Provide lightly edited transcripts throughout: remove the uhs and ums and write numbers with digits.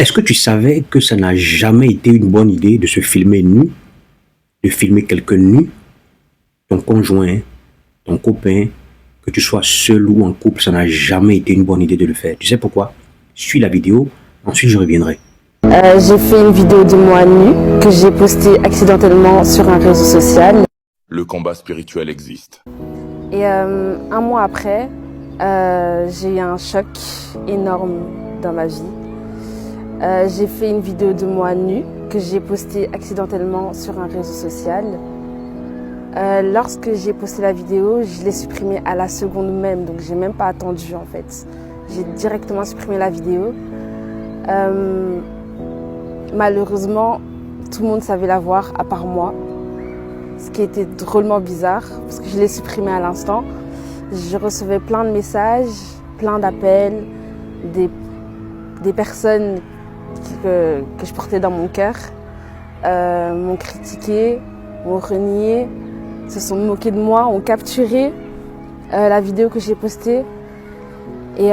Est-ce que tu savais que ça n'a jamais été une bonne idée de se filmer nu, de filmer quelqu'un nu, ton conjoint, ton copain, que tu sois seul ou en couple, ça n'a jamais été une bonne idée de le faire. Tu sais pourquoi? Suis la vidéo, ensuite je reviendrai. J'ai fait une vidéo de moi nue que j'ai postée accidentellement sur un réseau social. Le combat spirituel existe. Et un mois après, j'ai eu un choc énorme dans ma vie. J'ai fait une vidéo de moi nue que j'ai postée accidentellement sur un réseau social. Lorsque j'ai posté la vidéo, je l'ai supprimée à la seconde même, donc j'ai même pas attendu en fait. J'ai directement supprimé la vidéo. Malheureusement, tout le monde savait la voir à part moi, ce qui était drôlement bizarre parce que je l'ai supprimée à l'instant. Je recevais plein de messages, plein d'appels, des personnes que je portais dans mon cœur m'ont critiqué, m'ont renié, se sont moqués de moi, ont capturé la vidéo que j'ai postée. Et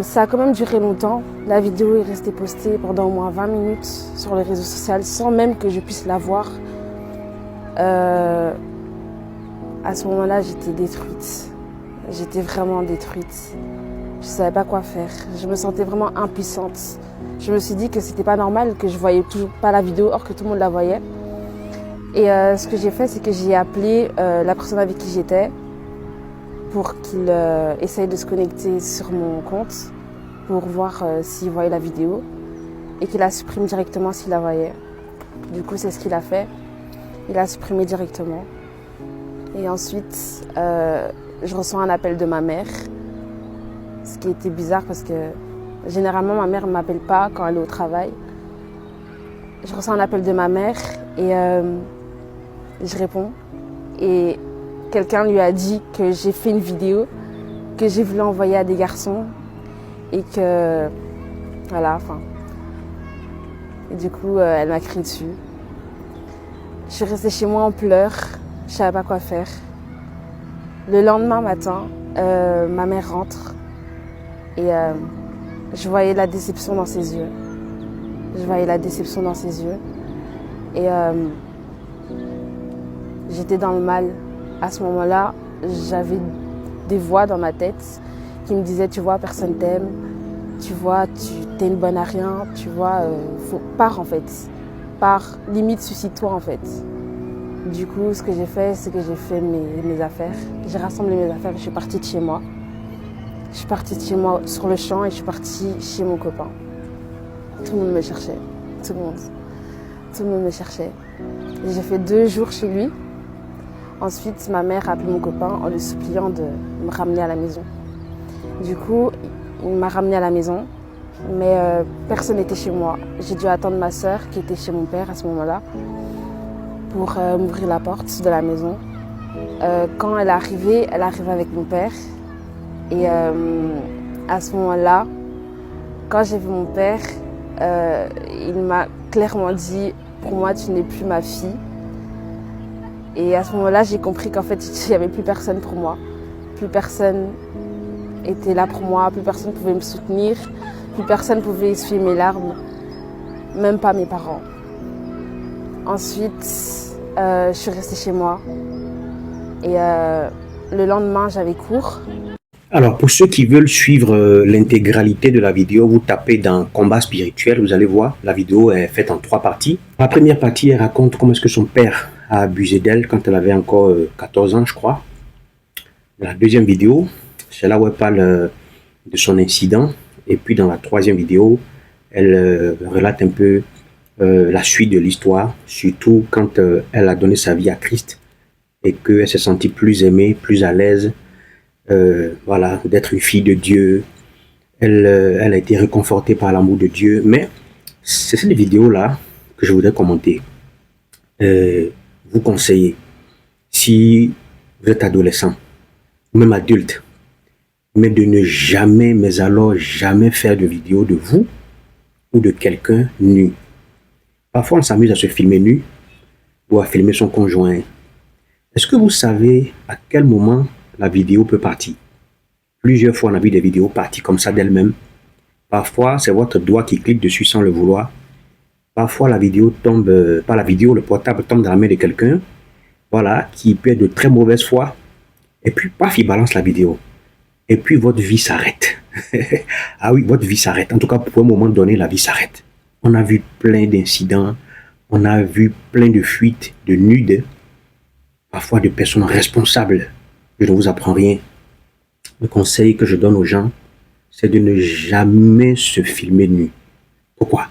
ça a quand même duré longtemps. La vidéo est restée postée pendant au moins 20 minutes sur les réseaux sociaux sans même que je puisse la voir. À ce moment-là, j'étais détruite. J'étais vraiment détruite. Je ne savais pas quoi faire. Je me sentais vraiment impuissante. Je me suis dit que c'était pas normal que je voyais toujours pas la vidéo, or que tout le monde la voyait. Et ce que j'ai fait, c'est que j'ai appelé la personne avec qui j'étais pour qu'il essaye de se connecter sur mon compte pour voir s'il voyait la vidéo et qu'il la supprime directement s'il la voyait. Du coup, c'est ce qu'il a fait. Il a supprimé directement. Et ensuite, je reçois un appel de ma mère, ce qui était bizarre parce que généralement, ma mère ne m'appelle pas quand elle est au travail. Je reçois un appel de ma mère et je réponds. Et quelqu'un lui a dit que j'ai fait une vidéo que j'ai voulu envoyer à des garçons et que voilà, enfin. Et du coup, elle m'a crié dessus. Je suis restée chez moi en pleurs, je savais pas quoi faire. Le lendemain matin, ma mère rentre et je voyais la déception dans ses yeux. Je voyais la déception dans ses yeux et j'étais dans le mal. À ce moment-là, j'avais des voix dans ma tête qui me disaient, tu vois, personne t'aime, tu vois, t'es une bonne à rien, tu vois, pars en fait, pars, limite suicide-toi en fait. Du coup, ce que j'ai fait, c'est que j'ai fait mes affaires, j'ai rassemblé mes affaires et je suis partie de chez moi. Je suis partie de chez moi sur le champ et je suis partie chez mon copain. Tout le monde me cherchait, tout le monde me cherchait. J'ai fait 2 jours chez lui. Ensuite, ma mère a appelé mon copain en lui suppliant de me ramener à la maison. Du coup, il m'a ramenée à la maison, mais personne n'était chez moi. J'ai dû attendre ma sœur qui était chez mon père à ce moment-là pour m'ouvrir la porte de la maison. Quand elle est arrivée avec mon père. Et à ce moment-là, quand j'ai vu mon père, il m'a clairement dit « Pour moi, tu n'es plus ma fille ». Et à ce moment-là, j'ai compris qu'en fait, il n'y avait plus personne pour moi. Plus personne était là pour moi, plus personne pouvait me soutenir, plus personne pouvait essuyer mes larmes, même pas mes parents. Ensuite, je suis restée chez moi et le lendemain, j'avais cours. Alors, pour ceux qui veulent suivre l'intégralité de la vidéo, vous tapez dans combat spirituel, vous allez voir, la vidéo est faite en 3 parties. La première partie, elle raconte comment est-ce que son père a abusé d'elle quand elle avait encore 14 ans, je crois. La deuxième vidéo, c'est là où elle parle de son incident. Et puis dans la troisième vidéo, elle relate un peu la suite de l'histoire, surtout quand elle a donné sa vie à Christ et qu'elle s'est sentie plus aimée, plus à l'aise. Voilà, d'être une fille de Dieu. Elle a été réconfortée par l'amour de Dieu. Mais c'est cette vidéo-là que je voudrais commenter. Vous conseiller, si vous êtes adolescent, ou même adulte, mais de ne jamais, mais alors jamais faire de vidéo de vous ou de quelqu'un nu. Parfois, on s'amuse à se filmer nu ou à filmer son conjoint. Est-ce que vous savez à quel moment la vidéo peut partir? Plusieurs fois, on a vu des vidéos partir comme ça d'elles-mêmes Parfois, c'est votre doigt qui clique dessus sans le vouloir. Parfois, la vidéo tombe, pas la vidéo, le portable tombe dans la main de quelqu'un, voilà, qui peut être de très mauvaise foi. Et puis, paf, il balance la vidéo. Et puis, votre vie s'arrête. Ah oui, votre vie s'arrête. En tout cas, pour un moment donné, la vie s'arrête. On a vu plein d'incidents, on a vu plein de fuites, de nudes, parfois de personnes responsables. Je ne vous apprends rien. Le conseil que je donne aux gens, c'est de ne jamais se filmer nu. Pourquoi?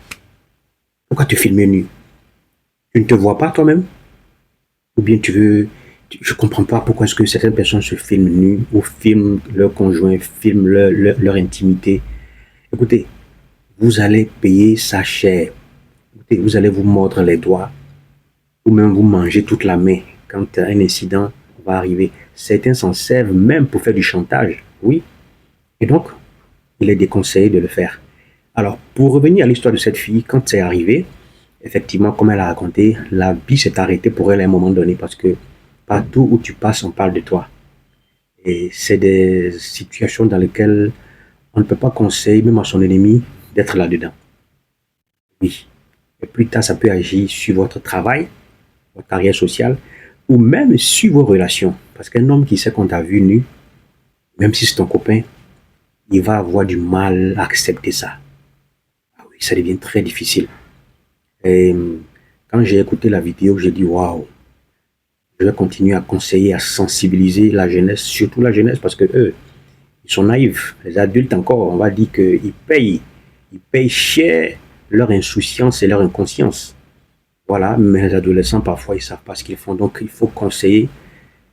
Pourquoi te filmer nu? Tu ne te vois pas toi-même? Ou bien tu veux... Je ne comprends pas pourquoi est-ce que certaines personnes se filment nues ou filment leur conjoint, filment leur intimité. Écoutez, vous allez payer ça cher. Écoutez, vous allez vous mordre les doigts ou même vous manger toute la main quand un incident va arriver. Certains s'en servent même pour faire du chantage, oui. Et donc, il est déconseillé de le faire. Alors, pour revenir à l'histoire de cette fille, quand c'est arrivé, effectivement, comme elle a raconté, la vie s'est arrêtée pour elle à un moment donné parce que partout où tu passes, on parle de toi. Et c'est des situations dans lesquelles on ne peut pas conseiller, même à son ennemi, d'être là-dedans. Oui. Et plus tard, ça peut agir sur votre travail, votre carrière sociale, ou même sur vos relations. Parce qu'un homme qui sait qu'on t'a vu nu, même si c'est ton copain, il va avoir du mal à accepter ça. Ah oui, ça devient très difficile. Et quand j'ai écouté la vidéo, j'ai dit waouh, je vais continuer à conseiller, à sensibiliser la jeunesse, surtout la jeunesse, parce que eux, ils sont naïfs. Les adultes encore, on va dire qu'ils payent cher leur insouciance et leur inconscience. Voilà, mais les adolescents, parfois, ils ne savent pas ce qu'ils font. Donc, il faut conseiller,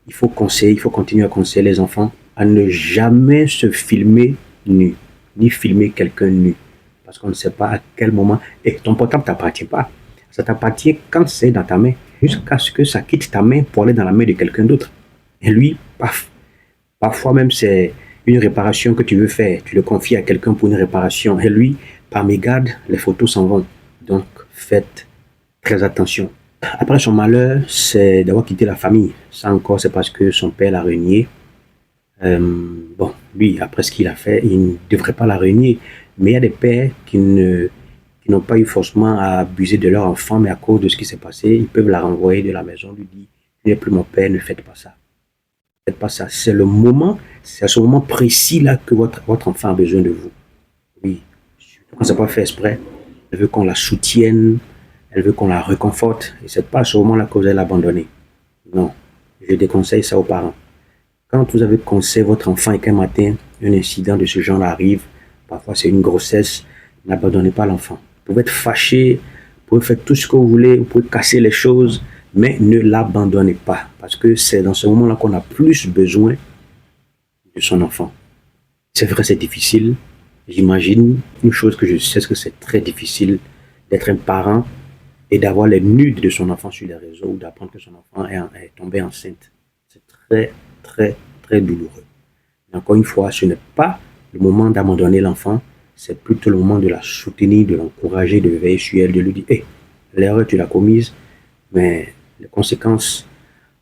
il faut continuer à conseiller les enfants à ne jamais se filmer nu, ni filmer quelqu'un nu. Parce qu'on ne sait pas à quel moment, et ton portable ne t'appartient pas. Ça t'appartient quand c'est dans ta main, jusqu'à ce que ça quitte ta main pour aller dans la main de quelqu'un d'autre. Et lui, paf, parfois même c'est une réparation que tu veux faire, tu le confies à quelqu'un pour une réparation, et lui, par mégarde, les photos s'en vont. Donc, faites très attention. Après son malheur, c'est d'avoir quitté la famille. Ça encore, c'est parce que son père l'a renié. Bon, lui, après ce qu'il a fait, il ne devrait pas la renier. Mais il y a des pères qui n'ont pas eu forcément à abuser de leur enfant, mais à cause de ce qui s'est passé, ils peuvent la renvoyer de la maison, lui dire, tu n'es plus mon père, ne faites pas ça. Ne faites pas ça. C'est le moment, c'est à ce moment précis là que votre enfant a besoin de vous. Oui, quand c'est pas fait exprès, elle veut qu'on la soutienne, elle veut qu'on la réconforte, et c'est pas à ce moment-là que vous allez l'abandonner. Non, je déconseille ça aux parents. Quand vous avez conseillé votre enfant et qu'un matin, un incident de ce genre arrive, parfois c'est une grossesse, n'abandonnez pas l'enfant. Vous pouvez être fâché, vous pouvez faire tout ce que vous voulez, vous pouvez casser les choses, mais ne l'abandonnez pas, parce que c'est dans ce moment-là qu'on a plus besoin de son enfant. C'est vrai, c'est difficile. J'imagine une chose que je sais, c'est que c'est très difficile d'être un parent et d'avoir les nudes de son enfant sur les réseaux ou d'apprendre que son enfant est tombé enceinte. C'est très, très, très douloureux. Mais encore une fois, ce n'est pas le moment d'abandonner l'enfant, c'est plutôt le moment de la soutenir, de l'encourager, de veiller sur elle, de lui dire hey, l'erreur tu l'as commise, mais les conséquences,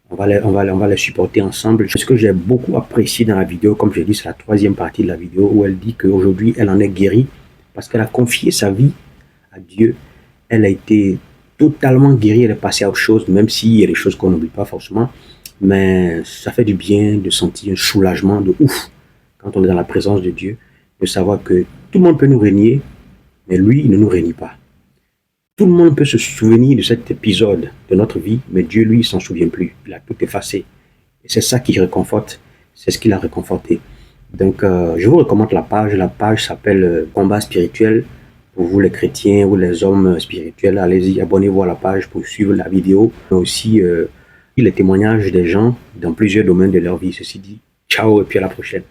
on va les supporter ensemble. Ce que j'ai beaucoup apprécié dans la vidéo, comme je l'ai dit, c'est la troisième partie de la vidéo où elle dit qu'aujourd'hui elle en est guérie parce qu'elle a confié sa vie à Dieu. Elle a été totalement guérie, elle est passée à autre chose, même s'il y a des choses qu'on n'oublie pas forcément. Mais ça fait du bien de sentir un soulagement de ouf quand on est dans la présence de Dieu, de savoir que tout le monde peut nous régner, mais lui, il ne nous renie pas. Tout le monde peut se souvenir de cet épisode de notre vie, mais Dieu, lui, il s'en souvient plus. Il a tout effacé. Et c'est ça qui réconforte, c'est ce qu'il a réconforté. Donc, je vous recommande la page. La page s'appelle Combat spirituel. Pour vous, les chrétiens ou les hommes spirituels, allez-y, abonnez-vous à la page pour suivre la vidéo, mais aussi les témoignages des gens dans plusieurs domaines de leur vie. Ceci dit, ciao et puis à la prochaine.